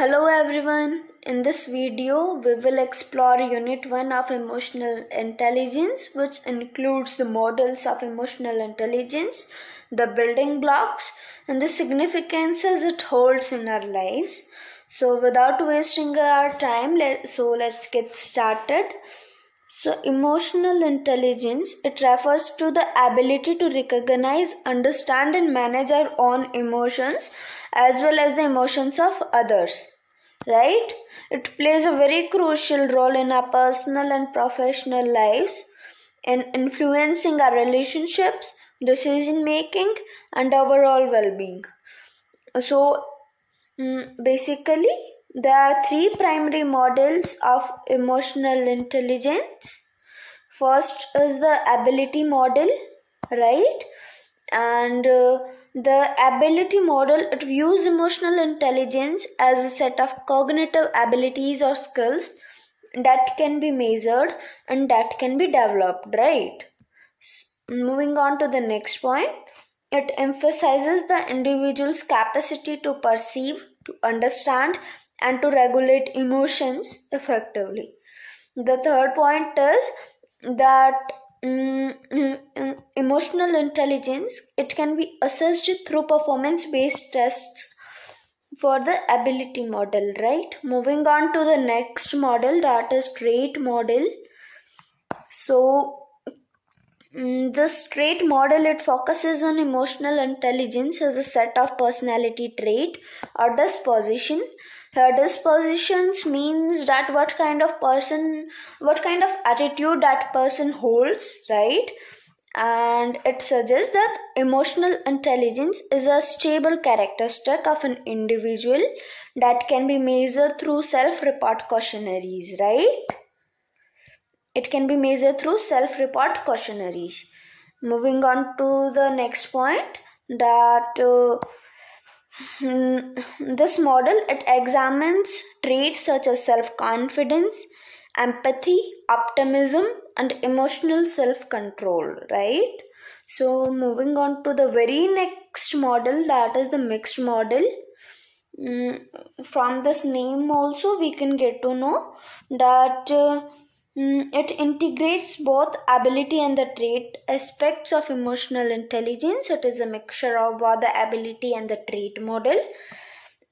Hello everyone, in this video we will explore Unit 1 of Emotional Intelligence, which includes the models of emotional intelligence, the building blocks and the significances it holds in our lives. So without wasting our time, let's get started. So emotional intelligence, it refers to the ability to recognize, understand and manage our own emotions as well as the emotions of others, right? It plays a very crucial role in our personal and professional lives in influencing our relationships, decision making and overall well-being. So basically there are three primary models of emotional intelligence. First is the ability model, right? And the ability model, it views emotional intelligence as a set of cognitive abilities or skills that can be measured and that can be developed, right? Moving on to the next point, it emphasizes the individual's capacity to perceive, to understand and to regulate emotions effectively. The third point is that emotional intelligence, it can be assessed through performance based tests for the ability model, right? Moving on to the next model, that is trait model. So this trait model, it focuses on emotional intelligence as a set of personality trait or disposition. Dispositions means that what kind of attitude that person holds, right? And it suggests that emotional intelligence is a stable characteristic of an individual that can be measured through self-report questionnaires, right? It can be measured through self-report questionnaires. Moving on to the next point, that this model, it examines traits such as self-confidence, empathy, optimism and emotional self-control, right? So moving on to the very next model, that is the mixed model. From this name also we can get to know that it integrates both ability and the trait aspects of emotional intelligence. It is a mixture of both the ability and the trait model,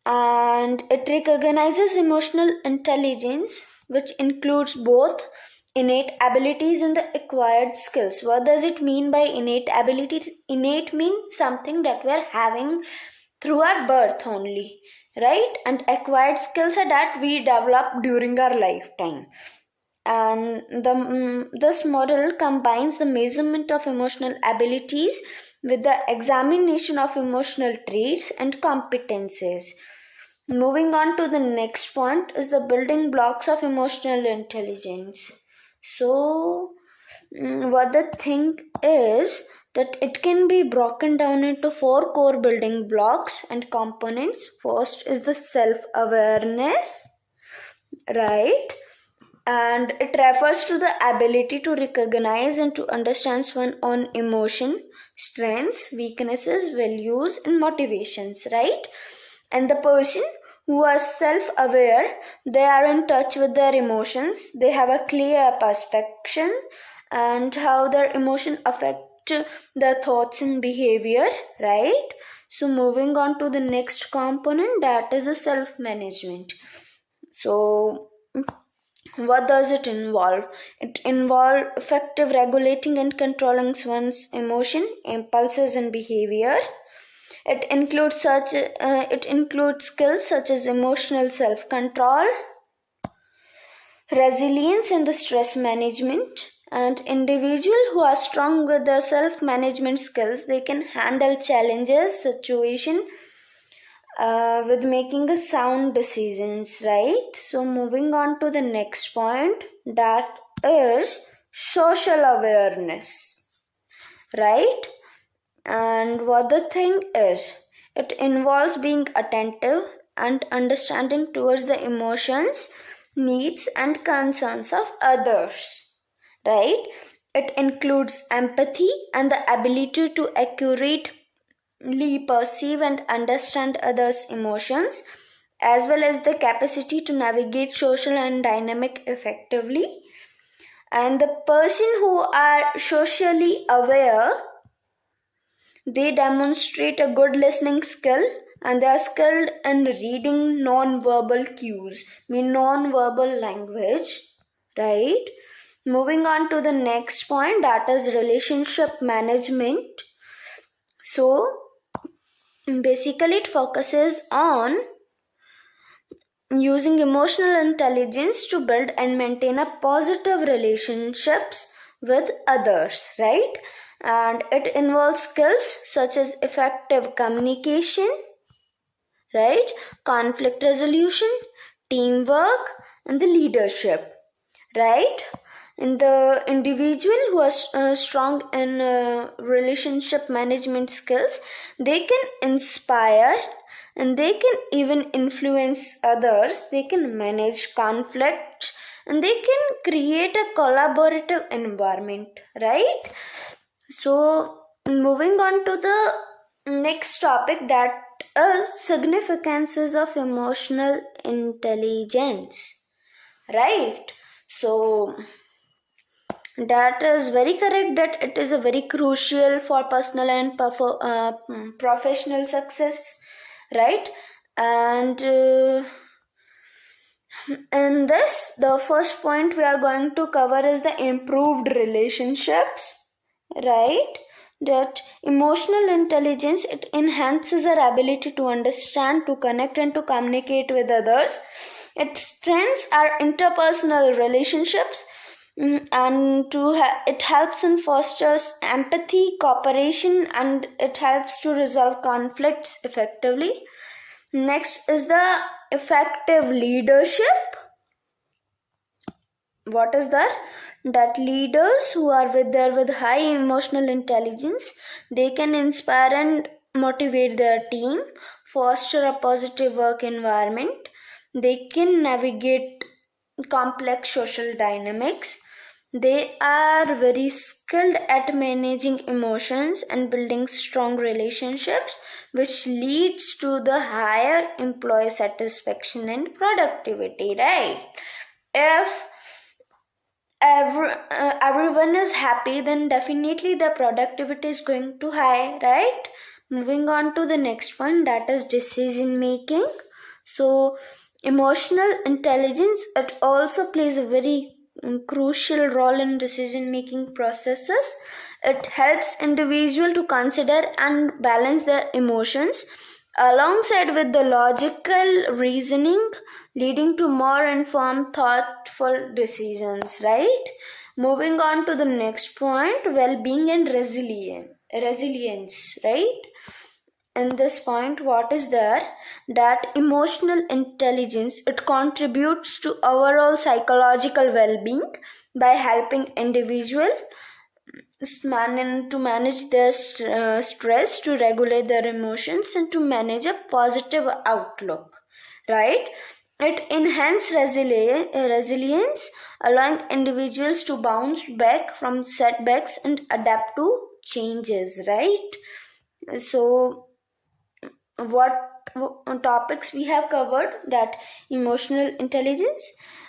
and it recognizes emotional intelligence, which includes both innate abilities and the acquired skills. What does it mean by innate abilities? Innate means something that we are having through our birth only, right? And acquired skills are that we develop during our lifetime. And this model combines the measurement of emotional abilities with the examination of emotional traits and competences. Moving on to the next point is the building blocks of emotional intelligence. So what the thing is that it can be broken down into 4 core building blocks and components. First is the self-awareness, right? And it refers to the ability to recognize and to understand one's own emotion, strengths, weaknesses, values and motivations, right? And the person who are self-aware, they are in touch with their emotions, they have a clear perception and how their emotion affect their thoughts and behavior, right? So moving on to the next component, that is the self-management. So what does it involve? It involves effective regulating and controlling one's emotion, impulses and behavior. It includes skills such as emotional self-control, resilience and the stress management. And individuals who are strong with their self-management skills, they can handle challenges, situation with making a sound decisions, right? So moving on to the next point, that is social awareness, right? And what the thing is, it involves being attentive and understanding towards the emotions, needs and concerns of others, right? It includes empathy and the ability to accurately perceive and understand others' emotions as well as the capacity to navigate social and dynamic effectively. And the person who are socially aware, they demonstrate a good listening skill, and they are skilled in reading non-verbal cues, mean non-verbal language, right? Moving on to the next point, that is relationship management. So basically it focuses on using emotional intelligence to build and maintain a positive relationships with others, right? And it involves skills such as effective communication, right? Conflict resolution, teamwork, and the leadership, right? And the individual who are strong in relationship management skills, they can inspire and they can even influence others, they can manage conflicts, and they can create a collaborative environment, right? So moving on to the next topic, that is significances of emotional intelligence, right? So that is very correct, that it is a very crucial for personal and professional success, right? And in this, the first point we are going to cover is the improved relationships, right? That emotional intelligence, it enhances our ability to understand, to connect, and to communicate with others. It strengthens our interpersonal relationships, and it helps and fosters empathy, cooperation, and it helps to resolve conflicts effectively. Next is the effective leadership. What is that? That leaders who are with high emotional intelligence, they can inspire and motivate their team, foster a positive work environment, they can navigate complex social dynamics, they are very skilled at managing emotions and building strong relationships, which leads to the higher employee satisfaction and productivity, right? If everyone is happy, then definitely the productivity is going to high, right? Moving on to the next one, that is decision making. So emotional intelligence, it also plays a very crucial role in decision making processes. It helps individual to consider and balance their emotions alongside with the logical reasoning, leading to more informed, thoughtful decisions, right? Moving on to the next point, well-being and resilience, right? In this point, what is there? That emotional intelligence, it contributes to overall psychological well-being by helping individual to manage their stress, to regulate their emotions, and to manage a positive outlook, right? It enhances resilience, allowing individuals to bounce back from setbacks and adapt to changes, right? So what topics we have covered? That emotional intelligence,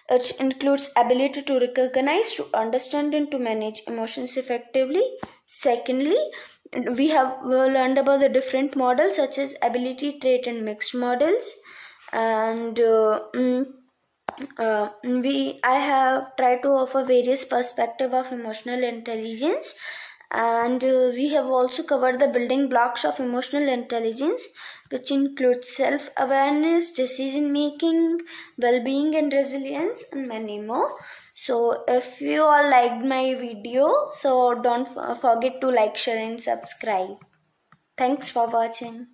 it includes ability to recognize, to understand, and to manage emotions effectively. Secondly, we have learned about the different models such as ability, trait, and mixed models. And I have tried to offer various perspectives of emotional intelligence, and we have also covered the building blocks of emotional intelligence, which includes self-awareness, decision-making, well-being and resilience, and many more. So if you all liked my video, so don't forget to like, share and subscribe. Thanks for watching.